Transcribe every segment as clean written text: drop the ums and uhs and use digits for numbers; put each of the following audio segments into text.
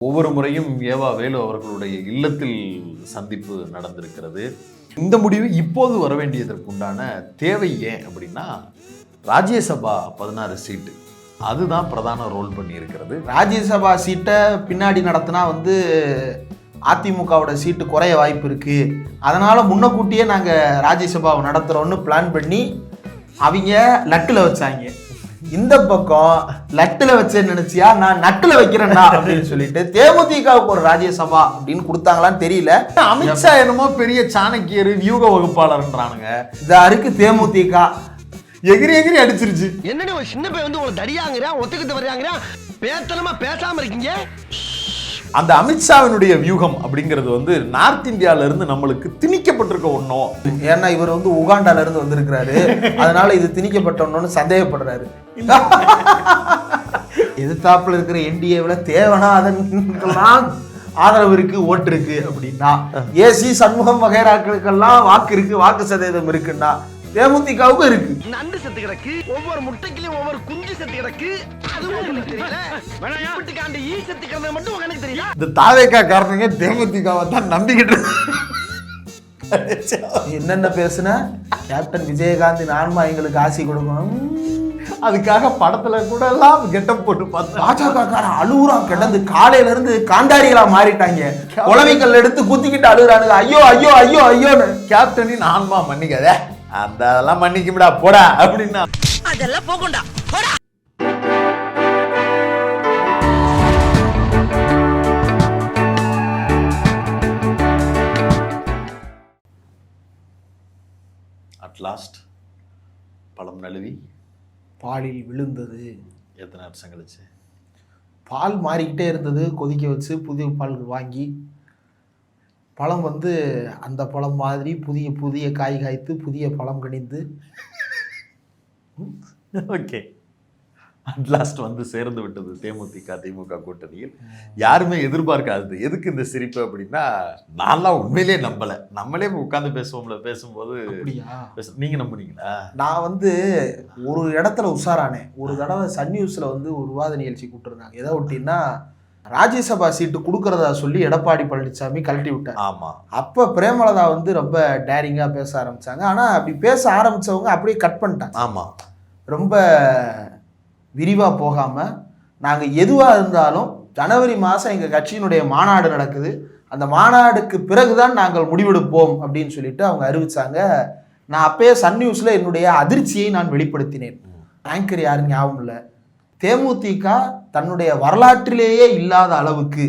ஒவ்வொரு முறையும் ஏவா வேலு அவர்களுடைய இல்லத்தில் சந்திப்பு நடந்திருக்கிறது. இந்த முடிவு இப்போது வர வேண்டியதற்குண்டான தேவை ஏன் அப்படின்னா, ராஜ்யசபா 16 சீட்டு அதுதான் பிரதான ரோல் பண்ணி இருக்கிறது. ராஜ்யசபா சீட்டை பின்னாடி நடத்தினா அதிமுகவோட சீட்டு குறைய வாய்ப்பு இருக்கு, அதனால முன்னக்கூட்டியே நாங்கள் ராஜ்யசபாவை நடத்துகிறோன்னு பிளான் பண்ணி அவங்க லட்டில் வச்சாங்க. இந்த பக்கம் லட்டில் வச்சேன்னு நினைச்சியா, நான் நட்டில் வைக்கிறேன்டா அப்படின்னு சொல்லிட்டு தேமுதிகவுக்கு ஒரு ராஜ்யசபா அப்படின்னு கொடுத்தாங்களான்னு தெரியல. அமித்ஷா என்னமோ பெரிய சாணக்கியர் வியூக வகுப்பாளர்ன்றானுங்க. இதா இருக்கு தேமுதிக எகிரி எகிரி அடிச்சிருச்சு. என்னடி ஒரு சின்ன பையன் வந்து உங்களுக்கு தடியாங்கிறா, ஒத்துக்கிட்டு வர்றாங்கிறா, பேத்தலமா பேசாம இருக்கீங்க. அந்த அமித்ஷாவினுடைய வியூகம் அப்படிங்கிறது நார்த் இந்தியால இருந்து நம்மளுக்கு திணிக்கப்பட்டிருக்க ஒன்றும். ஏன்னா இவர் உகாண்டால இருந்து வந்திருக்கிறாரு, அதனால இது திணிக்கப்பட்ட ஒன்றுன்னு சந்தேகப்படுறாரு. எதிர்த்தாப்புல இருக்கிற என்டிஏவில் தேவனாதன்கெல்லாம் ஆதரவு இருக்கு, ஓட்டு இருக்கு அப்படின்னா, ஏசி சண்முகம் வகைராக்களுக்கெல்லாம் வாக்கு இருக்கு, வாக்கு சதவீதம் இருக்குன்னா தேமுதிகவுக்கும் இருக்கு. நண்டு செத்து கிடக்கு, ஒவ்வொரு முட்டைக்கிலையும் ஒவ்வொரு குஞ்சு செத்து கிடக்கு. அதுவும் தெரியல, ஈ செத்து கிடந்தது மட்டும் உங்களுக்கு தெரியல. இந்த தாவேக்கா காரணங்க தேமுதிகவை தான் நம்பிக்கிட்டு என்னென்ன பேசுன கேப்டன் விஜயகாந்த் ஆன்மா எங்களுக்கு ஆசி கொடுக்கணும், அதுக்காக படத்துல கூட எல்லாம் கெட்டப் போட்டு பார்த்தா பாஜக அழுகுறான் கிடந்து. காலையில இருந்து காந்தாரிகளா மாறிட்டாங்க, குழவைகள் எடுத்து குத்திக்கிட்டு அழுகுறானுங்க, ஐயோ ஐயோ ஐயோ ஐயோன்னு. கேப்டனின் ஆன்மா மன்னிக்காதே, அந்த அதெல்லாம் மன்னிக்கும்டா போடா அப்படின்னா அதெல்லாம் போகண்டா போடா. அட்லாஸ்ட் பழம் நழுவி பாலில் விழுந்தது. எத்தனை வருஷம் கழிச்சு பால் மாறிக்கிட்டே இருந்தது, கொதிக்க வச்சு புதிய பால் வாங்கி பழம் அந்த பழம் மாதிரி புதிய புதிய காய் காய்த்து புதிய பழம் கணிந்து ஓகே அட்லாஸ்ட் சேர்ந்து விட்டது தேமுதிக திமுக கூட்டணியில். யாருமே எதிர்பார்க்காது. எதுக்கு இந்த சிரிப்பு அப்படின்னா, நான்லாம் உண்மையிலே நம்பலை. நம்மளே உட்காந்து பேசுவோம்ல, பேசும்போது நீங்க நம்புனீங்களா? நான் ஒரு இடத்துல உஷாரானேன். ஒரு தடவை சன் நியூஸ்ல ஒரு விவாத நிகழ்ச்சி கூப்பிட்டுருந்தாங்க. எதை ஒட்டின்னா, ராஜ்யசபா சீட்டு கொடுக்கறதா சொல்லி எடப்பாடி பழனிசாமி கழட்டி விட்டார். ஆமா, அப்ப பிரேமலதா ரொம்ப டேரிங்கா பேச ஆரம்பிச்சாங்க. ஆனா அப்படி பேச ஆரம்பிச்சவங்க அப்படியே கட் பண்ணிட்டாங்க. ஆமா, ரொம்ப விரிவாக போகாமல், நாங்கள் எதுவாக இருந்தாலும் ஜனவரி மாதம் எங்கள் கட்சியினுடைய மாநாடு நடக்குது, அந்த மாநாடுக்கு பிறகுதான் நாங்கள் முடிவெடுப்போம் அப்படின்னு சொல்லிட்டு அவங்க அறிவிச்சாங்க. நான் அப்பயே சன் நியூஸில் என்னுடைய அதிர்ச்சியை நான் வெளிப்படுத்தினேன். ஆங்கர் யாருன்னு ஞாபகம் இல்லை. தேமுதிக தன்னுடைய வரலாற்றிலேயே இல்லாத அளவுக்கு,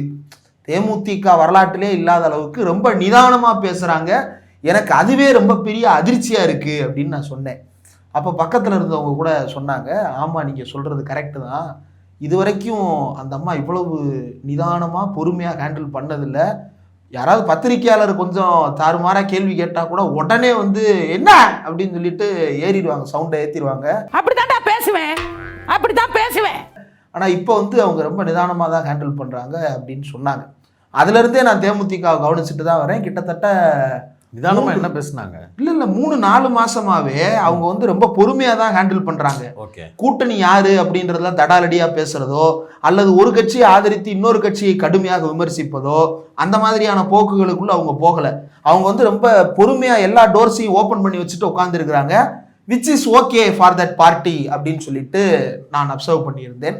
ரொம்ப நிதானமாக பேசுகிறாங்க, எனக்கு அதுவே ரொம்ப பெரிய அதிர்ச்சியாக இருக்குது அப்படின்னு நான் சொன்னேன். அப்போ பக்கத்தில் இருந்தவங்க கூட சொன்னாங்க, ஆமாம் நீங்கள் சொல்கிறது கரெக்டு தான், இது வரைக்கும் அந்த அம்மா இவ்வளவு நிதானமாக பொறுமையாக ஹேண்டில் பண்ணதில்லை. யாராவது பத்திரிகையாளர் கொஞ்சம் தாறுமாறாக கேள்வி கேட்டால் கூட உடனே என்ன அப்படின்னு சொல்லிட்டு ஏறிடுவாங்க, சவுண்டை ஏற்றிடுவாங்க. அப்படித்தான் பேசுவேன். ஆனால் இப்போ அவங்க ரொம்ப நிதானமாக தான் ஹேண்டில் பண்ணுறாங்க அப்படின்னு சொன்னாங்க. அதுலேருந்தே நான் தேமுதிக கவனிச்சுட்டு தான் வரேன். கிட்டத்தட்ட நிதானமா என்ன பேசுனாங்க? இல்ல 3-4 மாசமாவே அவங்க ரொம்ப பொறுமையா தான் ஹேண்டில் பண்றாங்க. ஓகே, கூட்டணி யாரு அப்படின்றதுல தடாலடியா பேசுறதோ, அல்லது ஒரு கட்சியை ஆதரித்து இன்னொரு கட்சியை கடுமையாக விமர்சிப்பதோ, அந்த மாதிரியான போக்குகளுக்குள்ள அவங்க போகல. அவங்க ரொம்ப பொறுமையா எல்லா டோர்ஸையும் ஓபன் பண்ணி வச்சுட்டு உட்கார்ந்துருக்கிறாங்க. Which is okay for that party அப்படின்னு சொல்லிட்டு நான் அப்சர்வ் பண்ணியிருந்தேன்.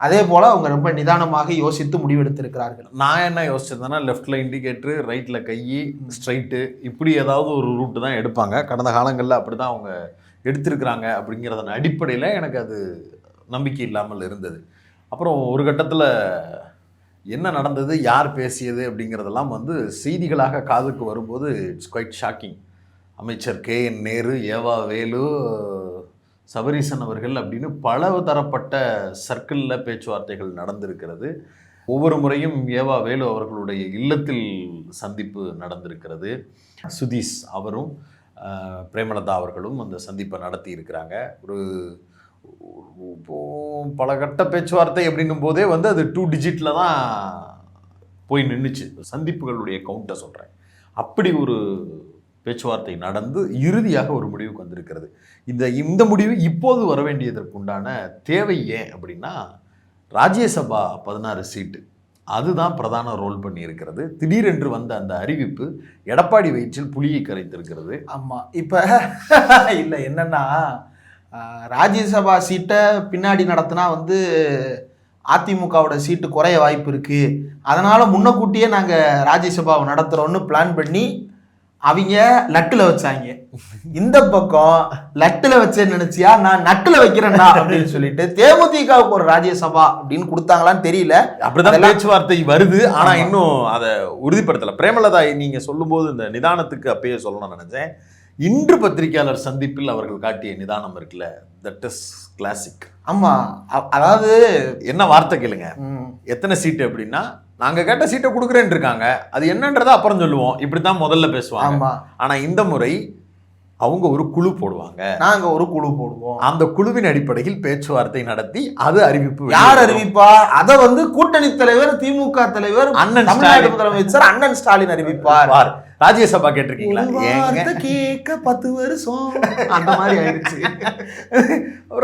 அதே போல் அவங்க ரொம்ப நிதானமாக யோசித்து முடிவெடுத்திருக்கிறார்கள். நான் என்ன யோசிச்சிருந்தேன்னா, லெஃப்டில் இண்டிகேட்ரு, ரைட்டில் கை, ஸ்ட்ரைட்டு, இப்படி ஏதாவது ஒரு ரூட்டு தான் எடுப்பாங்க. கடந்த காலங்களில் அப்படி தான் அவங்க எடுத்திருக்கிறாங்க. அப்படிங்கிறதன் அடிப்படையில் எனக்கு அது நம்பிக்கை இல்லாமல் இருந்தது. அப்புறம் ஒரு கட்டத்தில் என்ன நடந்தது, யார் பேசியது அப்படிங்கிறதெல்லாம் செய்திகளாக காதுக்கு வரும்போது இட்ஸ் குவைட் ஷாக்கிங். அமைச்சர் KN நேரு, ஏவா வேலு, சபரீசன் அவர்கள் அப்படின்னு பல தரப்பட்ட சர்க்கிளில் பேச்சுவார்த்தைகள் நடந்திருக்கிறது. ஒவ்வொரு முறையும் ஏவா வேலு அவர்களுடைய இல்லத்தில் சந்திப்பு நடந்திருக்கிறது. சுதீஷ் அவரும் பிரேமலதா அவர்களும் அந்த சந்திப்பை நடத்தி இருக்கிறாங்க. ஒரு பல கட்ட பேச்சுவார்த்தை அப்படிங்கும் போதே அது 2 டிஜிட்டில் தான் போய் நின்றுச்சு. சந்திப்புகளுடைய கவுண்ட்டை சொல்கிறேன். அப்படி ஒரு பேச்சுவார்த்தை நடந்து இறுதியாக ஒரு முடிவுக்கு வந்திருக்கிறது. இந்த முடிவு இப்போது வர வேண்டியதற்குண்டான தேவை ஏன் அப்படின்னா, ராஜ்யசபா 16 சீட்டு அதுதான் பிரதான ரோல் பண்ணி இருக்கிறது. திடீரென்று வந்த அந்த அறிவிப்பு எடப்பாடி வயிற்றில் புலியை கரைத்திருக்கிறது. ஆமா, இப்ப இல்ல என்னன்னா, ராஜ்யசபா சீட்டை பின்னாடி நடத்தினா வந்து அதிமுகவோட சீட்டு குறைய வாய்ப்பு இருக்கு, அதனால முன்னக்கூட்டியே நாங்க ராஜ்யசபாவை நடத்துறோம்னு பிளான் பண்ணி அவங்க லட்டுல வச்சாங்க. இந்த பக்கம் லட்டுல வச்சேன்னு நினைச்சியா, நான் நட்டுல வைக்கிறேன்டா அப்படின்னு சொல்லிட்டு தேமுதிகவுக்கு ஒரு ராஜ்யசபா அப்படின்னு கொடுத்தாங்களான்னு தெரியல. அப்படிதான் பேச்சுவார்த்தை வருது, ஆனா இன்னும் அதை உறுதிப்படுத்தல. பிரேமலதா நீங்க சொல்லும் போது இந்த நிதானத்துக்கு அப்பயே சொல்லணும்னு நினைச்சேன். இன்று பத்திரிகையாளர் சந்திப்பில் அவர்கள் காட்டிய நிதானம் இருக்குல்ல, தட் இஸ் கிளாசிக். ஆமா, அதாவது என்ன வார்த்தை கேளுங்க, எத்தனை சீட்டு அப்படின்னா நாங்க கேட்ட சீட்டை கொடுக்குறேன்னு இருக்காங்க, அது என்னன்றதை அப்புறம் சொல்லுவோம், இப்படித்தான் முதல்ல பேசுவாங்க. ஆனா இந்த முறை அவங்க ஒரு குழு போடுவாங்க, நாங்க ஒரு குழு போடுவோம், அந்த குழுவின் அடிப்படையில் பேச்சுவார்த்தை நடத்தி அது அறிவிப்பு. யார் அறிவிப்பா? அத வந்து கூட்டணி தலைவர் திமுக தலைவர் அண்ணன் தமிழ்நாடு முதலமைச்சர் அண்ணன் ஸ்டாலின் அறிவிப்பார். ராஜ்யசபா கேட்டிருக்கீங்களா? கேட்க 10 வருஷம் அந்த மாதிரி ஆயிடுச்சு.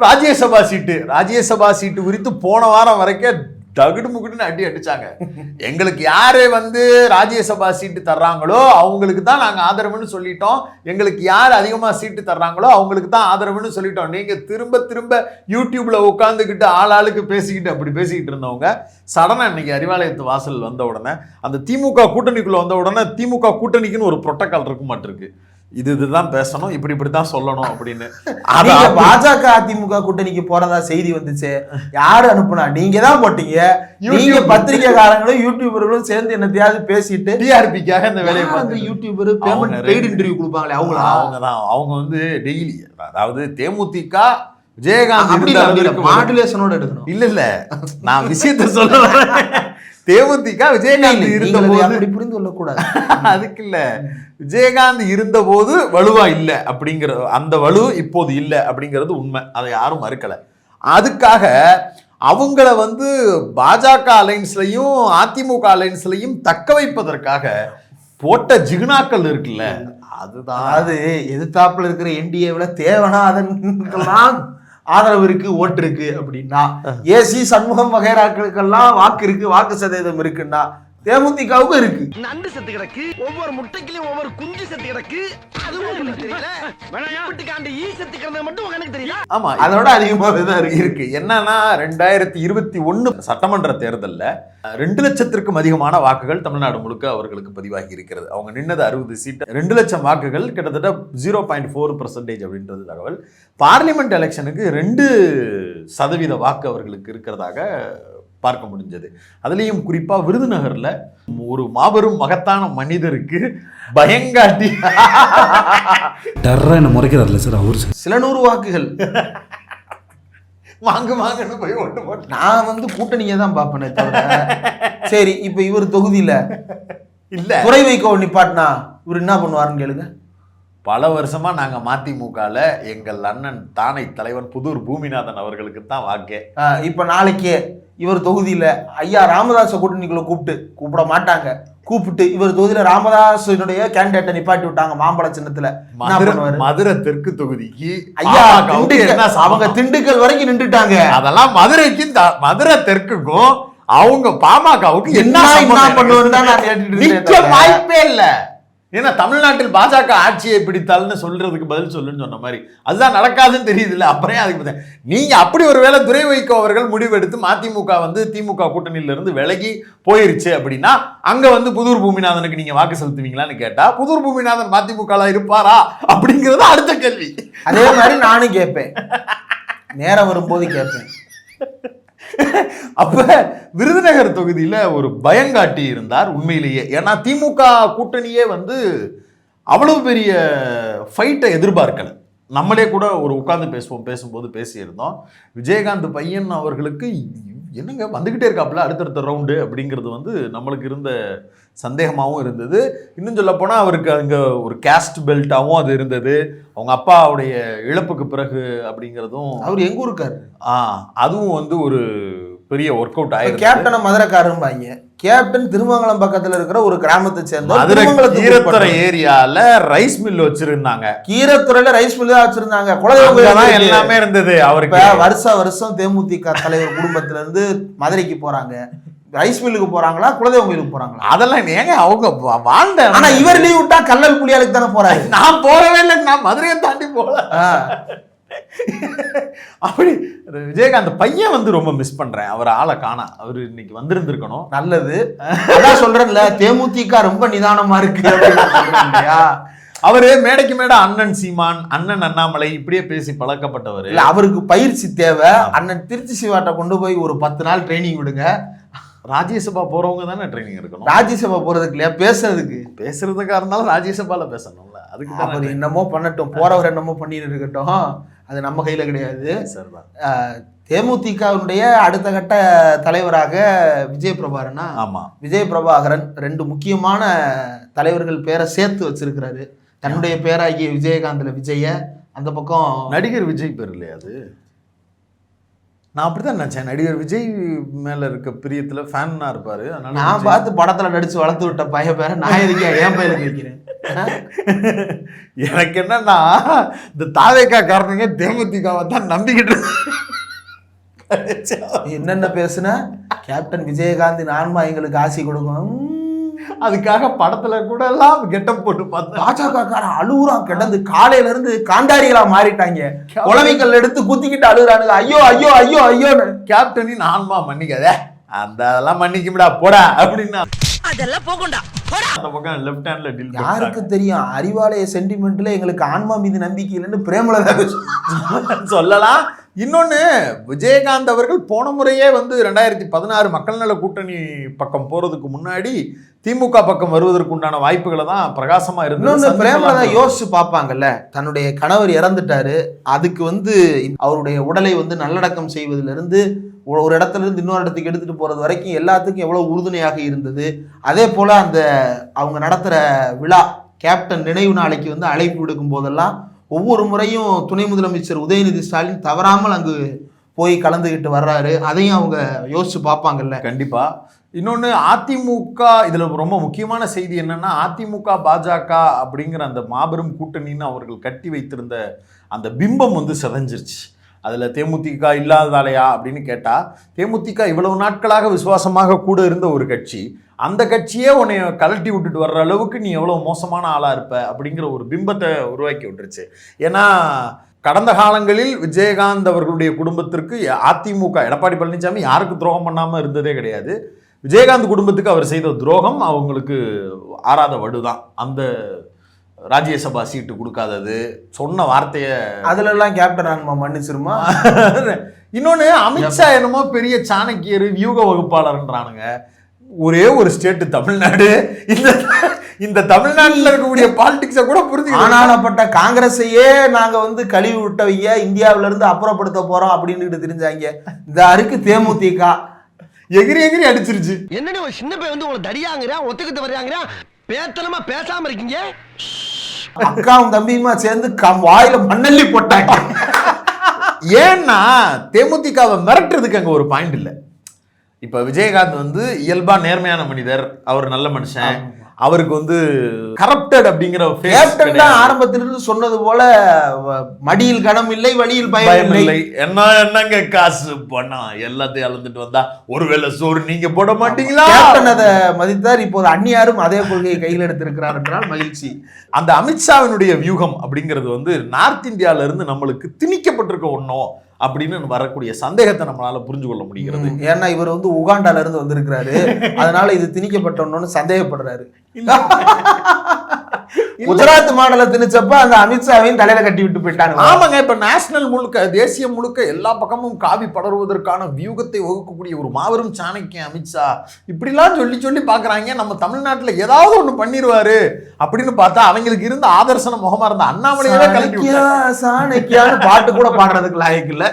ராஜ்யசபா சீட்டு குறித்து போன வாரம் வரைக்கும் தகுடு முகுடுன்னு அடிச்சாங்க. எங்களுக்கு யாரு வந்து ராஜ்யசபா சீட்டு தர்றாங்களோ அவங்களுக்கு தான் நாங்க ஆதரவுன்னு சொல்லிட்டோம், எங்களுக்கு யார் அதிகமா சீட்டு தர்றாங்களோ அவங்களுக்கு தான் ஆதரவுன்னு சொல்லிட்டோம். நீங்க திரும்ப திரும்ப யூடியூப்ல உட்காந்துக்கிட்டு ஆளாளுக்கு பேசிக்கிட்டு அப்படி பேசிக்கிட்டு இருந்தவங்க சடனா இன்னைக்கு அறிவாலயத்து வாசல் வந்த உடனே, அந்த திமுக கூட்டணிக்குள்ள வந்த உடனே திமுக கூட்டணிக்குன்னு ஒரு புரோட்டோகால் இருக்க மாட்டிருக்கு, இதுதான் பேசணும், இப்படித்தான் சொல்லணும் அப்படின்னு. பாஜக அதிமுக கூட்டணிக்கு போறதா செய்தி வந்துச்சு, யாரு அனுப்புனா? நீங்க தான் போட்டீங்க. நீங்க பத்திரிகைக்காரங்களும் யூடியூபர்களும் சேர்ந்து என்னத்தையாவது பேசிட்டு டிஆர்பிக்காக இந்த வேலையை பார்த்து யூடியூபர் பேமெண்ட் பெய்டு இன்டர்வியூ கொடுப்பாங்களே அவங்க வந்து டெய்லி, அதாவது தேமுதிக விஜயகாந்த் மாடுலேஷனோட எடுக்கணும். இல்ல நான் விஷயத்த சொல்ல, தேமுதிக விஜயகாந்த் இருந்த போது புரிந்து கொள்ளக்கூடாது, அதுக்கு இல்ல, விஜயகாந்த் இருந்த போது வலுவா இல்ல அப்படிங்கிற, அந்த வலு இப்போது இல்ல அப்படிங்கிறது உண்மை, அதை யாரும் மறுக்கல. அதுக்காக அவங்கள வந்து பாஜக அலைன்ஸ்லயும் அதிமுக அலைன்ஸ்லயும் தக்க வைப்பதற்காக போட்ட ஜிகுனாக்கள் இருக்குல்ல, அதுதான். அது எதிர்த்தாப்புல இருக்கிற என்டிஏவில தேவனா அதெல்லாம் ஆதரவு இருக்கு, ஓட்டு இருக்கு அப்படின்னா, ஏசி சண்முகம் வகைராக்களுக்கெல்லாம் வாக்கு இருக்கு, வாக்கு சதவீதம் இருக்குன்னா தேமுதிகவுக்கும் இருக்கு. நண்டு செத்து கிடக்கு, ஒவ்வொரு முட்டைக்கிலையும் ஒவ்வொரு குஞ்சு செத்து கிடக்கு, அதுவும் தெரியல. ஈ செத்து கிடந்தது மட்டும் எனக்கு தெரியல. ஆமா, அதோட அதிகமாகவே தான் இருக்கு. என்னன்னா 2021 சட்டமன்ற தேர்தலில் 2 லட்சத்திற்கும் அதிகமான வாக்குகள் தமிழ்நாடு முழுக்க அவர்களுக்கு பதிவாகி இருக்கிறது. அவங்க நின்னது 60 சீட்டு, 2 லட்சம் வாக்குகள், கிட்டத்தட்ட 0.4% அப்படின்றது தகவல். பார்லிமெண்ட் எலெக்ஷனுக்கு 2% வாக்கு அவர்களுக்கு இருக்கிறதாக பார்க்க முடிஞ்சது. அதுலேயும் குறிப்பா விருதுநகர்ல ஒரு மாபெரும் மகத்தான மனிதருக்கு பயங்காட்டி முறைக்கிறார்ல சார், அவரு சில 100 வாக்குகள் வாங்கன்னு போய் ஓட்டு போட்டு, நான் வந்து கூட்டணியை தான் பார்ப்பேனே தவிர. சரி, இப்ப இவர் தொகுதியில இல்ல துறை வைக்க நிப்பாட்டினா இவர் என்ன பண்ணுவாருன்னு கேளுங்க. பல வருஷமா நாங்க மதிமுகல எங்கள் அண்ணன் தானை தலைவன் புதூர் பூமிநாதன் அவர்களுக்கு தான் வாக்கே. இப்ப நாளைக்கே இவர் தொகுதியில ஐயா ராமதாஸ கூட்டணிக்குள்ள கூப்பிட மாட்டாங்க, கூப்பிட்டு இவர் தொகுதியில ராமதாசனுடைய கேண்டிடேட்டை நிப்பாட்டி விட்டாங்க மாம்பழ சின்னத்துல. மதுரை தெற்கு தொகுதிக்கு ஐயா அவங்க திண்டுக்கல் வரைக்கும் நின்றுட்டாங்க. அதெல்லாம் மதுரை தெற்குக்கும் அவங்க பாமகவுக்கு என்ன பண்ணுவாங்க வாய்ப்பே இல்ல. ஏன்னா தமிழ்நாட்டில் பாஜக ஆட்சியை பிடித்தால்னு சொல்றதுக்கு பதில் சொல்லுன்னு சொன்ன மாதிரி அதுதான் நடக்காதுன்னு தெரியுது இல்ல. அப்புறம் அதுக்கு நீங்க அப்படி ஒரு வேளை துரை வைகோ அவர்கள் முடிவெடுத்து மதிமுக வந்து திமுக கூட்டணியில இருந்து விலகி போயிருச்சு அப்படின்னா அங்க வந்து புதூர் பூமிநாதனுக்கு நீங்க வாக்கு செலுத்துவீங்களான்னு கேட்டா புதூர் பூமிநாதன் மதிமுக இருப்பாரா அப்படிங்கறது அடுத்த கேள்வி. அதே மாதிரி நானும் கேட்பேன், நேரம் வரும்போது கேட்பேன். அப்ப விருதுநகர் தொகுதியில ஒரு பயங்காட்டி இருந்தார் உண்மையிலேயே. ஏன்னா திமுக கூட்டணியே வந்து அவ்வளவு பெரிய ஃபைட்டை எதிர்பார்க்கல. நம்மளே கூட ஒரு உட்கார்ந்து பேசும்போது பேசியிருந்தோம், விஜயகாந்த் பையன் அவர்களுக்கு என்னங்க வந்துகிட்டே இருக்காப்புல அடுத்தடுத்த ரவுண்டு அப்படிங்கிறது வந்து நம்மளுக்கு இருந்த சந்தேகமாகவும் இருந்தது. இன்னும் சொல்ல போனா அவருக்கு அங்க ஒரு கேஸ்ட் பெல்ட்டாகவும் அது இருந்தது. அவங்க அப்பாவுடைய இழப்புக்கு பிறகு அப்படிங்கிறதும், அவர் எங்க ஊருக்காரு, அதுவும் வந்து ஒரு பெரிய ஒர்க் அவுட் ஆயிருக்கு. கேப்டனை மதுரைக்காரம்பாங்க, கேப்டன் திருமங்கலம் பக்கத்துல இருக்கிற ஒரு கிராமத்தை சேர்ந்த மதுரை கீரத்துறை ஏரியால ரைஸ் மில் வச்சிருந்தாங்க. கீரத்துறையில ரைஸ் மில் தான் வச்சிருந்தாங்க, குலதெய்வம் எல்லாமே இருந்தது. அவருக்கு வருஷம் தேமுதிக தலைவர் குடும்பத்துல இருந்து மதுரைக்கு போறாங்க. ரைஸ் மில்லுக்கு போறாங்களா குலதெய்வம் கோயிலுக்கு போறாங்களா? அதெல்லாம் ஏங்க அவங்க வாழ்ந்த. ஆனா இவர் லீவ் விட்டா கல்லல் புலியாளுக்கு தானே போறாரு. நான் போறவே இல்லை, நான் மதுரையை தாண்டி போல. அப்படி விஜயகாந்த் பையன் வந்து ரொம்ப மிஸ் பண்றேன். அவர் ஆளை காணா. அவர் இன்னைக்கு வந்திருந்திருக்கணும். நல்லது. அதான் சொல்றேன்ல, தேமுதிக ரொம்ப நிதானமா இருக்கு இல்லையா? அவரு மேடைக்கு மேடை அண்ணன் சீமான், அண்ணன் அண்ணாமலை இப்படியே பேசி பழக்கப்பட்டவர். இல்ல, அவருக்கு பயிற்சி தேவை. அண்ணன் திருச்சி சிவாட்ட கொண்டு போய் ஒரு 10 நாள் ட்ரைனிங் விடுங்க. ராஜ்யசபா போறவங்க தானே ட்ரைனிங் எடுக்கணும். ராஜ்யசபா போறதுக்கு இல்லையா, பேசுறதுக்கா இருந்தாலும் ராஜ்யசபால பேசணும்ல. அதுக்கு அவர் என்னமோ பண்ணட்டும், போறவர் என்னமோ பண்ணிட்டு இருக்கட்டும், அது நம்ம கையில கிடையாது. தேமுதிகவுடைய அடுத்த கட்ட தலைவராக விஜய் பிரபாகரனா? ஆமா, விஜய் பிரபாகரன் 2 முக்கியமான தலைவர்கள் பேரை சேர்த்து வச்சிருக்கிறாரு. தன்னுடைய பேராகிய விஜயகாந்த்ல விஜய, அந்த பக்கம் நடிகர் விஜய் பேர் இல்லையா அது? நான் அப்படிதான் நினைச்சேன். நடிகர் விஜய் மேல இருக்க பிரியத்துல ஃபேன்னா இருப்பாரு. நான் பார்த்து படத்துல நடிச்சு வளர்த்து விட்ட பையன் பேரை நான் எதுக்கு என் பையனுக்கு வைக்கிறேன்? எனக்கு என்னன்னா, இந்த தாவேக்கா காரணங்க தேமுதிகவை தான் நம்பிக்கிட்டு என்னென்ன பேசுன கேப்டன் விஜயகாந்த் ஆன்மா எங்களுக்கு ஆசி கொடுக்கும். அதுக்காக படத்துல கூட எல்லாம் கெட்டப் போட்டு பார்த்தேன். பாஜக அழுகுறான் கிடந்து, காலையில இருந்து காந்தாரிகளா மாறிட்டாங்க. குழவைகள் எடுத்து குத்திக்கிட்டு அழுகுறானுங்க, ஐயோ ஐயோ ஐயோ ஐயோன்னு. கேப்டனின் ஆன்மா மன்னிக்காத, அந்த அதெல்லாம் மன்னிக்கும்டா போடா அப்படின்னா அதெல்லாம் போகண்டா. அந்த பக்கம் லெஃப்ட் ஹேண்ட்ல டீல். யாருக்கு தெரியும், அறிவாலய சென்டிமெண்ட்ல எங்களுக்கு ஆன்மா மீது நம்பிக்கை இல்லைன்னு பிரேமலதா சொல்லலாம். இன்னொன்னு, விஜயகாந்த் அவர்கள் போன முறையே வந்து 2016 மக்கள் நல கூட்டணி பக்கம் போறதுக்கு முன்னாடி திமுக பக்கம் வருவதற்கு உண்டான வாய்ப்புகளை தான் பிரகாசமா இருந்தது. பிரேமலதா யோசிச்சு பார்ப்பாங்கல்ல, தன்னுடைய கணவர் இறந்துட்டாரு, அதுக்கு வந்து அவருடைய உடலை வந்து நல்லடக்கம் செய்வதிலிருந்து இருந்து ஒரு இடத்துல இருந்து இன்னொரு இடத்துக்கு எடுத்துட்டு போறது வரைக்கும் எல்லாத்துக்கும் எவ்வளவு உறுதுணையாக இருந்தது. அதே போல அந்த அவங்க நடத்துற விழா, கேப்டன் நினைவு நாளைக்கு வந்து அழைப்பு விடுக்கும் போதெல்லாம் ஒவ்வொரு முறையும் துணை முதலமைச்சர் உதயநிதி ஸ்டாலின் தவறாமல் அங்கு போய் கலந்துக்கிட்டு வர்றாரு. அதையும் அவங்க யோசிச்சு பார்ப்பாங்கல்ல. கண்டிப்பா. இன்னொன்று, அதிமுக இதில் ரொம்ப முக்கியமான செய்தி என்னன்னா, அதிமுக பாஜக அப்படிங்கிற அந்த மாபெரும் கூட்டணின்னு அவர்கள் கட்டி வைத்திருந்த அந்த பிம்பம் வந்து சிதைஞ்சிருச்சு. அதில் தேமுதிக இல்லாததாலையா அப்படின்னு கேட்டால், தேமுதிக இவ்வளவு நாட்களாக விசுவாசமாக கூட இருந்த ஒரு கட்சி, அந்த கட்சியே உன்னை கலட்டி விட்டுட்டு வர்ற அளவுக்கு நீ எவ்வளோ மோசமான ஆளாக இருப்ப அப்படிங்கிற ஒரு பிம்பத்தை உருவாக்கி விட்டுருச்சு. ஏன்னா கடந்த காலங்களில் விஜயகாந்த் அவர்களுடைய குடும்பத்திற்கு அதிமுக எடப்பாடி பழனிசாமி யாருக்கு துரோகம் பண்ணாமல் இருந்ததே கிடையாது. விஜயகாந்த் குடும்பத்துக்கு அவர் செய்த துரோகம் அவங்களுக்கு ஆறாத வடுதான். அந்த ராஜ்யசபா சீட்டு கொடுக்காதது, சொன்ன வார்த்தைய அதுல எல்லாம் கேப்டன் ஆன்மா மன்னிச்சிருமா? இன்னொன்று, அமித்ஷா என்னமோ பெரிய சாணக்கியர் வியூக வகுப்பாளர்ன்றானுங்க. ஒரே ஒரு ஸ்டேட்டு தமிழ்நாடு. இந்த தமிழ்நாட்டில் இருக்கக்கூடிய பாலிடிக்ஸை கூட புரிஞ்சு ஆனானப்பட்ட காங்கிரஸையே நாங்க வந்து கழிவு விட்டவங்க இந்தியாவில இருந்து அப்புறப்படுத்த போறோம் அப்படின்னு தெரிஞ்சாங்க. இந்த அருக்கு தேமுதிக எகிரி எகிரி அடிச்சிருச்சு. என்னடி ஒரு சின்ன பையன் வந்து உங்களை தடியாங்கிறா, ஒத்துக்கிட்டு வர்றாங்கிறா, பேத்தனமா பேசாம இருக்கீங்க. அக்காவும் தம்பியுமா சேர்ந்து வாயில மண்ணள்ளி போட்டாங்க. ஏன்னா தேமுதிகவை மிரட்டுறதுக்கு அங்க ஒரு பாயிண்ட் இல்லை. இப்ப விஜயகாந்த் வந்து இயல்பா நேர்மையான மனிதர், அவர் நல்ல மனுஷன், அவருக்கு வந்து கரப்டட் அப்படிங்கிற கேப்டன் தான் ஆரம்பத்திலிருந்து சொன்னது போல, மடியில் கனம் இல்லை வழியில் பயம் இல்லை. என்னங்க காசு பணம் எல்லாத்தையும் அளந்துட்டு வந்தா ஒருவேளை சோறு நீங்க போட மாட்டீங்களா? கேப்டன் அதை மதித்தார். இப்போது அந்நியாரும் அதே கொள்கையை கையில் எடுத்திருக்கிறார் என்றால் மகிழ்ச்சி. அந்த அமித்ஷாவினுடைய வியூகம் அப்படிங்கிறது வந்து நார்த் இந்தியால இருந்து நம்மளுக்கு திணிக்கப்பட்டிருக்க ஒன்றும் அப்படின்னு வரக்கூடிய சந்தேகத்தை நம்மளால புரிஞ்சு கொள்ள முடிகிறது. ஏன்னா இவர் வந்து உகாண்டால இருந்து வந்திருக்கிறாரு, அதனால இது திணிக்கப்பட்டோன்னு சந்தேகப்படுறாரு. குஜராத் மாடல திணிச்சப்ப அந்த அமித்ஷாவையும் தலையில கட்டி விட்டு போயிட்டாங்க. ஆமாங்க, இப்ப நேஷனல் முழுக்க, தேசியம் முழுக்க எல்லா பக்கமும் காவி படர்வதற்கான வியூகத்தை வகுக்கக்கூடிய ஒரு மாபெரும் சாணக்கியம் அமித்ஷா. இப்படிலாம் சொல்லி சொல்லி பாக்குறாங்க. நம்ம தமிழ்நாட்டுல ஏதாவது ஒண்ணு பண்ணிடுவாரு அப்படின்னு பார்த்தா அவங்களுக்கு இருந்த ஆதர்சன முகமா இருந்த அண்ணாமலையே கலட்டி சாணக்கியான்னு பாட்டு கூட பாடுறதுக்கு லாயக்கு இல்ல.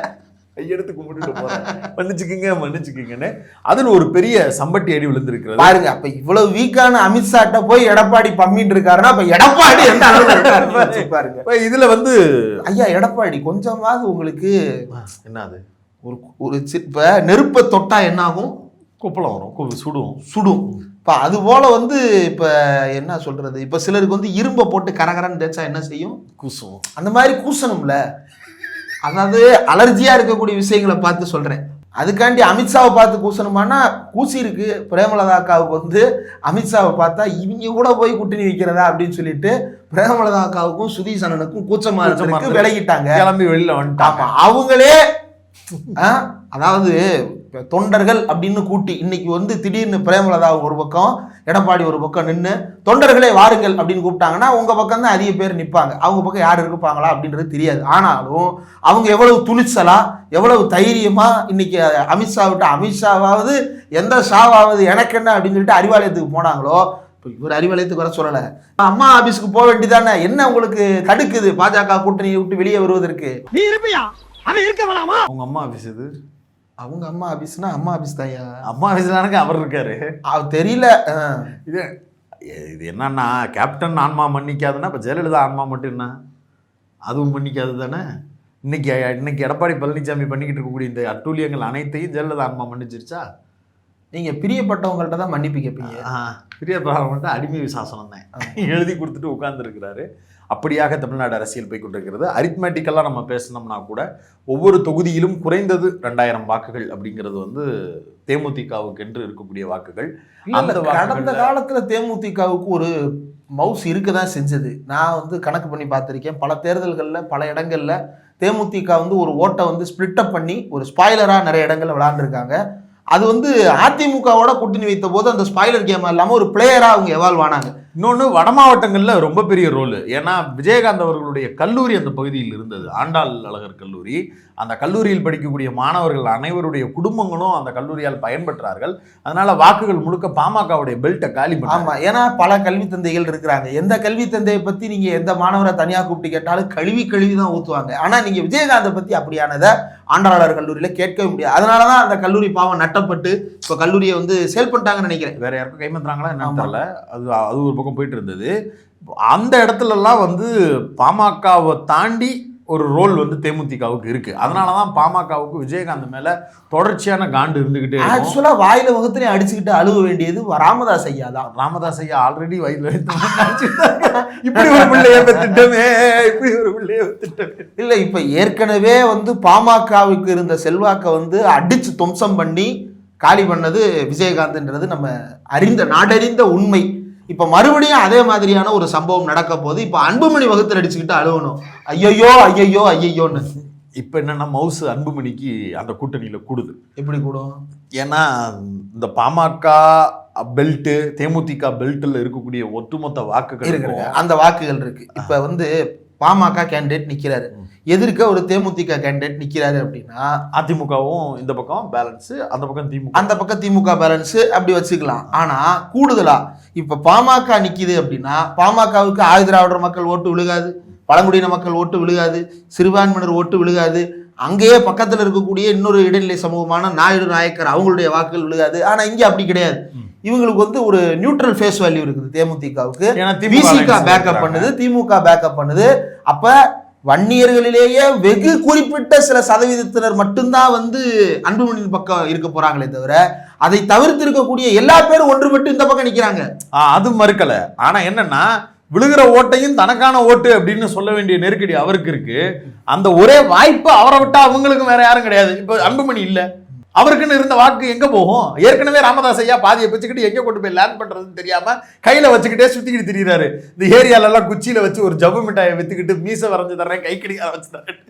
கையெடுத்து கும்பிட்டு போறேன், மன்னிச்சுக்கிங்கன்னு அதுல ஒரு பெரிய சம்பட்டி அடி விழுந்திருக்கிறது பாருங்க. அப்ப இவ்வளவு வீக்கான அமித்ஷாட்ட போய் எடப்பாடி பம்மிட்டு இருக்காருன்னா அப்ப எடப்பாடி எந்த அளவுக்கு பாருங்க. இதுல வந்து ஐயா எடப்பாடி கொஞ்சமாவது உங்களுக்கு என்னது, ஒரு இப்ப நெருப்பை தொட்டா என்ன ஆகும்? கொப்பளம் வரும், சுடும். இப்ப அது போல வந்து இப்ப என்ன சொல்றது, இப்ப சிலருக்கு வந்து இரும்பை போட்டு கரகரன்னு தேய்ச்சா என்ன செய்யும்? கூசும். அந்த மாதிரி கூசணும்ல. அதாவது அலர்ஜியா இருக்கக்கூடிய விஷயங்களை பார்த்து சொல்றேன். அதுக்காண்டி அமித்ஷாவை பார்த்து கூசணுமானா கூசி இருக்கு. பிரேமலதா அக்காவுக்கு வந்து அமித்ஷாவை பார்த்தா இவங்க கூட போய் கூட்டணி வைக்கிறதா அப்படின்னு சொல்லிட்டு பிரேமலதா அக்காவுக்கும் சுதீஷ் அண்ணனுக்கும் கூச்சமா இருக்கு, விலகிட்டாங்க, கிளம்பி வெளியில வந்துட்டாங்க. அவங்களே அதாவது தொண்டர்கள் அப்படின்னு கூட்டி இன்னைக்கு வந்து திடீர்னு பிரேமலதா ஒரு பக்கம் எடப்பாடி ஒரு பக்கம் நின்று தொண்டர்களே வாருங்கள் அப்படின்னு கூப்பிட்டாங்கன்னா உங்க பக்கம் தான் அதிக பேர் நிற்பாங்க, அவங்க பக்கம் யார் இருப்பாங்களா அப்படின்றது தெரியாது. ஆனாலும் அவங்க எவ்வளவு துணிச்சலா எவ்வளவு தைரியமா இன்னைக்கு அமித்ஷா விட்டு அமித்ஷாவாவது எந்த ஷாவாவது எனக்கு என்ன அப்படின்னு சொல்லிட்டு அறிவாலயத்துக்கு போனாங்களோ. இப்போ இவர் அறிவாலயத்துக்கு வர சொல்லலை, அம்மா ஆபீஸ்க்கு போக வேண்டியதானே, என்ன உங்களுக்கு தடுக்குது பாஜக கூட்டணியை விட்டு வெளியே வருவதற்கு? நீ இருப்பியா அவன் இருக்க வேணாமா? அவங்க அம்மா ஆபீஸ் இது, அவங்க அம்மா ஆபீஸ்னா அம்மா ஆபீஸ் தாயா, அம்மா ஆபீஸ் தானங்க அவர் இருக்காரு. தெரியல. இது இது என்னன்னா கேப்டன் ஆன்மா மன்னிக்காதுன்னா இப்போ ஜெயலலிதா ஆன்மா மட்டும் என்ன அதுவும் மன்னிக்காது தானே. இன்னைக்கு எடப்பாடி பழனிசாமி பண்ணிக்கிட்டு இருக்கக்கூடிய இந்த அட்டூழியங்கள் அனைத்தையும் ஜெயலலிதா ஆன்மா மன்னிச்சிருச்சா? நீங்க பிரியப்பட்டவங்கள்ட்ட தான் மன்னிப்பு கேட்பீங்க. பிரியப்பட்டவங்கள்ட்ட அடிமை விசாசனம் தான் எழுதி கொடுத்துட்டு உட்கார்ந்துருக்கிறாரு. அப்படியாக தமிழ்நாடு அரசியல் போய் கொண்டிருக்கிறது. அரித்மேட்டிக்கலாக நம்ம பேசினோம்னா கூட ஒவ்வொரு தொகுதியிலும் குறைந்தது 2000 வாக்குகள் அப்படிங்கிறது வந்து தேமுதிகவுக்கு என்று இருக்கக்கூடிய வாக்குகள். கடந்த காலத்துல தேமுதிகவுக்கு ஒரு மவுஸ் இருக்கதான் செஞ்சது. நான் வந்து கணக்கு பண்ணி பார்த்திருக்கேன். பல தேர்தல்கள்ல பல இடங்கள்ல தேமுதிக வந்து ஒரு ஓட்டை வந்து ஸ்பிளிட் அப் பண்ணி ஒரு ஸ்பாய்லரா நிறைய இடங்கள்ல விளையாண்டுருக்காங்க. அது வந்து அதிமுகவோட கூட்டணி வைத்த போது அந்த ஸ்பாய்லர் கேம் இல்லாமல் ஒரு பிளேயரா அவங்க எவால்வ் ஆனாங்க. இன்னொன்று வட மாவட்டங்களில் ரொம்ப பெரிய ரோல். ஏன்னா விஜயகாந்த் அவர்களுடைய கல்லூரி அந்த பகுதியில் இருந்தது, ஆண்டாள் அழகர் கல்லூரி. அந்த கல்லூரியில் படிக்கக்கூடிய மாணவர்கள் அனைவருடைய குடும்பங்களும் அந்த கல்லூரியால் பயன்பெற்றார்கள். அதனால வாக்குகள் முழுக்க பாமகவுடைய பெல்ட்டை காலி பண்ணாங்க. ஆமா, ஏன்னா பல கல்வி தந்தைகள் இருக்கிறாங்க. எந்த கல்வி தந்தையை பத்தி நீங்க எந்த மாணவரை தனியாக கூப்பிட்டு கேட்டாலும் கழுவி தான் ஊத்துவாங்க. ஆனா நீங்க விஜயகாந்தை பத்தி அப்படியானதை ஆண்டாளர் கல்லூரியில கேட்கவே முடியாது. அதனாலதான் அந்த கல்லூரி பாவம் நட்டப்பட்டு இப்ப கல்லூரியை வந்து சேல் பண்ணிட்டாங்கன்னு நினைக்கிறேன். வேற யாருக்கும் கைமாத்துறாங்களா என்னன்னு தெரியல. அது ஒரு பக்கம் போயிட்டு இருந்தது. அந்த இடத்துலலாம் வந்து பாமகவை தாண்டி ஒரு ரோல் வந்து தேமுதிகவுக்கு இருக்கு. அதனாலதான் பாமகவுக்கு விஜயகாந்த் மேல தொடர்ச்சியான காண்டு இருந்துகிட்டே. ஆக்சுவலா வாயில முகத்திலே அடிச்சுக்கிட்டு அழுக வேண்டியது ராமதாஸ் ஐயா தான். ராமதாஸ் ஐயா ஆல்ரெடி வயதுல இப்படி ஒரு பிள்ளைய பெத்துட்டோமே, இப்படி ஒரு பிள்ளைய பெத்துட்டோமே. இல்ல இப்ப ஏற்கனவே வந்து பாமகவுக்கு இருந்த செல்வாக்கை வந்து அடிச்சு துவம்சம் பண்ணி காலி பண்ணது விஜயகாந்த்ன்றது நம்ம நாடறிந்த உண்மை. இப்ப மறுபடியும் அதே மாதிரியான ஒரு சம்பவம் நடக்க போது இப்ப அன்புமணி வகுத்தில் அடிச்சுக்கிட்டு அழுவணும், ஐயோ ஐயோ ஐயோன்னு. இப்ப என்னன்னா மவுசு அன்புமணிக்கு அந்த கூட்டணியில கூடுது. எப்படி கூடும்? ஏன்னா இந்த பாமக பெல்ட் தேமுதிக பெல்ட்ல இருக்கக்கூடிய ஒட்டுமொத்த வாக்குகள் இருக்கு, அந்த வாக்குகள் இருக்கு. இப்ப வந்து பாமக கேண்டிடேட் நிக்கிறாரு, எதிர்க்க ஒரு தேமுதிக கேண்டிடேட் நிக்கிறாரு அப்படின்னா அதிமுகவும் இந்த பக்கம் பேலன்ஸ், அந்த பக்கம் திமுக பேலன்ஸ் அப்படி வச்சுக்கலாம். ஆனா கூடுதலா இப்ப பாமக நிக்குது அப்படின்னா பாமகவுக்கு ஆதிதிராவிடர் மக்கள் ஓட்டு விழுகாது, பழங்குடியின மக்கள் ஓட்டு விழுகாது, சிறுபான்மையினர் ஓட்டு விழுகாது, அங்கேயே பக்கத்துல இருக்கக்கூடிய இன்னொரு இடைநிலை சமூகமான நாயுடு நாயக்கர் அவங்களுடைய வாக்குகள் விழுகாது. ஆனா இங்க அப்படி கிடையாது. இவங்களுக்கு வந்து ஒரு நியூட்ரல் ஃபேஸ் வேல்யூ இருக்குது தேமுதிகவுக்கு. விசிக பேக்கப் பண்ணுது, திமுக பேக்கப் பண்ணுது. அப்ப வன்னியர்களிலேயே வெகு குறிப்பிட்ட சில சதவீதத்தினர் மட்டும்தான் வந்து அன்புமணியின் பக்கம் இருக்க போறாங்களே தவிர அதை தவிர்த்து இருக்கக்கூடிய எல்லா பேரும் ஒன்றுபட்டு இந்த பக்கம் நிக்கிறாங்க. அது மறுக்கல. ஆனா என்னன்னா விழுகிற ஓட்டையும் தனக்கான ஓட்டு அப்படின்னு சொல்ல வேண்டிய நெருக்கடி அவருக்கு இருக்கு. அந்த ஒரே வாய்ப்பு அவரை விட்டா அவங்களுக்கும் வேற யாரும் கிடையாது. இப்ப அன்புமணி இல்ல, அவருக்குன்னு இருந்த வாக்கு எங்க போகும்? ஏற்கனவே ராமதாஸ் ஐயா பாதியை பிச்சுக்கிட்டு எங்க கொண்டு போய் லேண்ட் பண்றதுன்னு தெரியாம கையில வச்சுக்கிட்டே சுத்திக்கிட்டு திரியிறாரு. இந்த ஏரியால எல்லாம் குச்சியில வச்சு ஒரு ஜவ்வு மிட்டாயை வித்துக்கிட்டு மீசை வரைஞ்சு தர்றேன், கை கடிக்க வச்சு தரேன்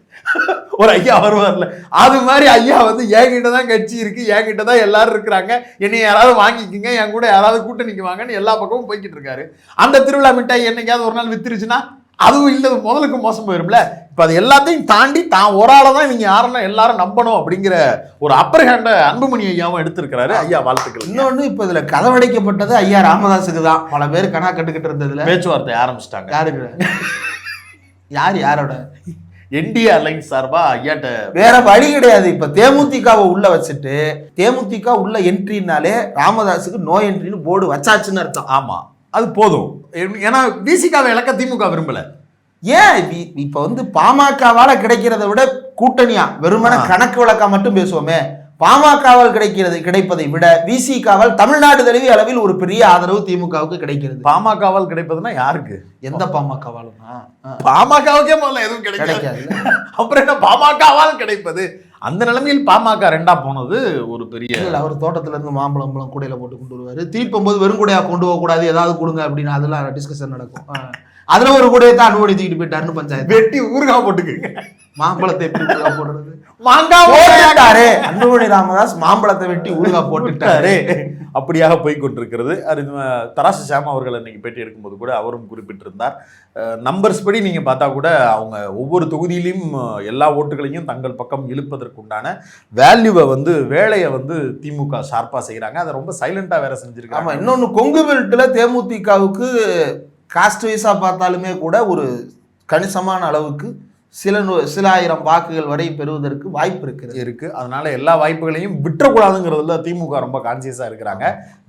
ஒரு ஐயா வருவார்ல, அது மாதிரி ஐயா வந்து என்கிட்ட தான் கட்சி இருக்கு, என்கிட்ட தான் எல்லாரும் இருக்கிறாங்க, என்னை யாராவது வாங்கிக்கிங்க, என் கூட யாராவது கூட்டணிக்கு வாங்கன்னு எல்லா பக்கமும் போய்கிட்டு இருக்காரு. அந்த திருவிழா மிட்டாய் என்னைக்காவது ஒரு நாள் வித்துருச்சுன்னா அதுவும் இல்லை, முதலுக்கு மோசம் போயிரும்ல. இப்போ அது எல்லாத்தையும் தாண்டி தான் ஒரு ஆளை தான் இவங்க யாரெல்லாம் எல்லாரும் நம்பணும் அப்படிங்கிற ஒரு அப்பர் ஹேண்டை அன்புமணி ஐயாவும் எடுத்திருக்கிறாரு. ஐயா வாழ்த்துக்கள். இன்னொன்று இப்போ இதில் கதவடைக்கப்பட்டது ஐயா ராமதாஸுக்கு தான். பல பேர் கணா கட்டுக்கிட்டு இருந்ததுல பேச்சுவார்த்தை ஆரம்பிச்சிட்டாங்க. யாரோட? என்டிஏ அலைன்ஸ் சார்பா ஐயாட்ட வேற வழி கிடையாது. இப்ப தேமுதிகவை உள்ள வச்சுட்டு தேமுதிக உள்ள என்ட்ரினாலே ராமதாஸுக்கு நோ என்ட்ரின்னு போர்டு வச்சாச்சுன்னு அர்த்தம். ஆமா, அது போதும். ஏன்னா விசிகாவை இலக்க திமுக விரும்பல. ஏன் இப்ப வந்து பாமகவால கிடைக்கிறத விட கூட்டணியா வெறுமன கணக்கு வழக்கா மட்டும் பேசுவோமே, பாமகவால் கிடைப்பதை விட விசிகாவால் தமிழ்நாடு தழுவி அளவில் ஒரு பெரிய ஆதரவு திமுகவுக்கு கிடைக்கிறது. பாமகவால் கிடைப்பதுன்னா யாருக்கு? எந்த பாமகவாலும்? பாமகவுக்கே முதல்ல எதுவும் கிடைக்காது. அப்புறம் என்ன பாமகவால் கிடைப்பது? அந்த நிலைமையில் பாமக ரெண்டா போனது ஒரு பெரிய இல்ல அவர் தோட்டத்துல இருந்து மாம்பழம் கூடையில போட்டு கொண்டு வருவாரு. திருப்பி போகும்போது வெறும் கூடையா கொண்டு போக கூடாது, ஏதாவது கொடுங்க அப்படின்னு அதெல்லாம் டிஸ்கஷன் நடக்கும். அதுல ஒரு கூடையை தான் அனுமதி தூக்கிட்டு போயிட்டாருன்னு பஞ்சாயத்து. வெட்டி ஊறுகாய் போட்டுக்குங்க. மாம்பழத்தை எப்படி ஊறுகாய் போடுறது? மாங்காய் போட்டுட்டாரு. அன்புமணி ராமதாஸ் மாம்பழத்தை வெட்டி ஊறுகாய் போட்டுட்டாரு. அப்படியாக போய் கொண்டிருக்கிறது. அது தராசு ஷாம் அவர்கள் இன்னைக்கு பேட்டி எடுக்கும்போது கூட அவரும் குறிப்பிட்டிருந்தார். நம்பர்ஸ் படி நீங்க பார்த்தா கூட அவங்க ஒவ்வொரு தொகுதியிலையும் எல்லா ஓட்டுகளையும் தங்கள் பக்கம் இழுப்பதற்குண்டான வேல்யூவை வந்து வேலையை வந்து திமுக ஷார்ப்பா செய்யறாங்க. அதை ரொம்ப சைலண்டா வேற செஞ்சிருக்காங்க. ஆமா, இன்னொன்னு கொங்கு பெல்ட்ல தேமுதிகவுக்கு காஸ்ட் வைஸா பார்த்தாலுமே கூட ஒரு கணிசமான அளவுக்கு சில ஆயிரம் வாக்குகள் வரை பெறுவதற்கு வாய்ப்பு இருக்கு. அதனால எல்லா வாய்ப்புகளையும் விட்டுறக்கூடாதுங்கிறதுல திமுக ரொம்ப கான்சியஸா இருக்கிறாங்க.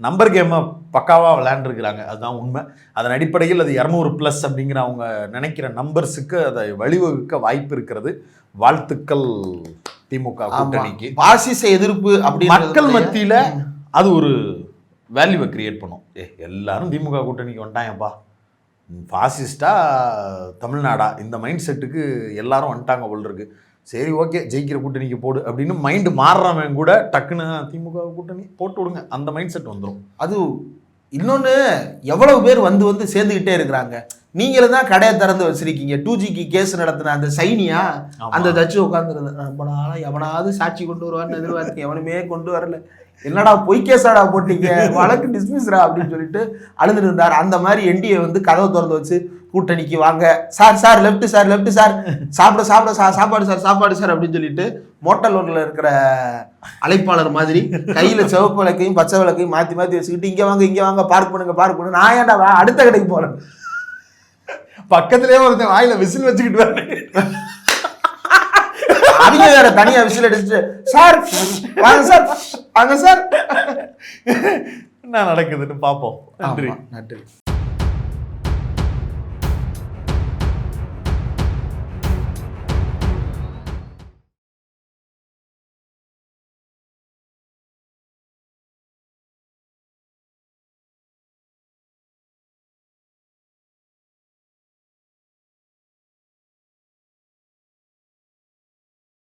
நம்பர் கேமை பக்காவா விளையாண்டுருக்கிறாங்க, அதுதான் உண்மை. அதன் அடிப்படையில் அது 200+ அப்படிங்கிற அவங்க நினைக்கிற நம்பர்ஸுக்கு அதை வழிவகுக்க வாய்ப்பு இருக்கிறது. வாழ்த்துக்கள் திமுக கூட்டணிக்கு. பாசிச எதிர்ப்பு அப்படி மக்கள் மத்தியில அது ஒரு வேல்யூவை கிரியேட் பண்ணும். எல்லாரும் திமுக கூட்டணிக்கு வந்துட்டாங்கப்பா, ஃபாசிஸ்டா தமிழ்நாடா, இந்த மைண்ட் செட்டுக்கு எல்லாரும் வந்துட்டாங்க போல் இருக்கு. சரி ஓகே, ஜெயிக்கிற கூட்டணிக்கு போடு அப்படின்னு மைண்டு மாறுறவன் கூட டக்குன்னு திமுக கூட்டணி போட்டு விடுங்க, அந்த மைண்ட் செட் வந்துடும். அது இன்னொன்று, எவ்வளவு பேர் வந்து சேர்ந்துக்கிட்டே இருக்கிறாங்க. நீங்களும் தான் கடையை திறந்து வச்சிருக்கீங்க. 2Gக்கு கேஸ் நடத்தின அந்த சைனியா அந்த ஜட்ஜு உட்காந்துருது. எவனாவது சாட்சி கொண்டு வருவான்னு எதிர்பார்த்து எவனுமே கொண்டு வரல. என்னடா பொய் கேஸாடா போட்டீங்க, வழக்கு டிஸ்மிஸ்ரா அப்படின்னு சொல்லிட்டு அழுதுட்டு இருந்தார். அந்த மாதிரி என்டிஏ வந்து கதவை திறந்து வச்சு கூட்டணிக்கு வாங்க சார் லெஃப்ட் சார் சாப்பாடு சார் அப்படின்னு சொல்லிட்டு மோட்டல் ரோட்ல இருக்கிற அழைப்பாளர் மாதிரி கையில சிவப்பு விளக்கையும் பச்சை விளக்கையும் மாத்தி வச்சுக்கிட்டு இங்க வாங்க பார்க் பண்ணுங்க. நான் ஏன்டா அடுத்த கடைக்கு போறேன், பக்கத்திலே ஒருத்தன் வாயில விசில் வச்சுக்கிட்டு அவங்க வேற தனியா விசில் அடிச்சுட்டு சார் வாங்க சார் என்ன நடக்குதுன்னு பார்ப்போம். நன்றி.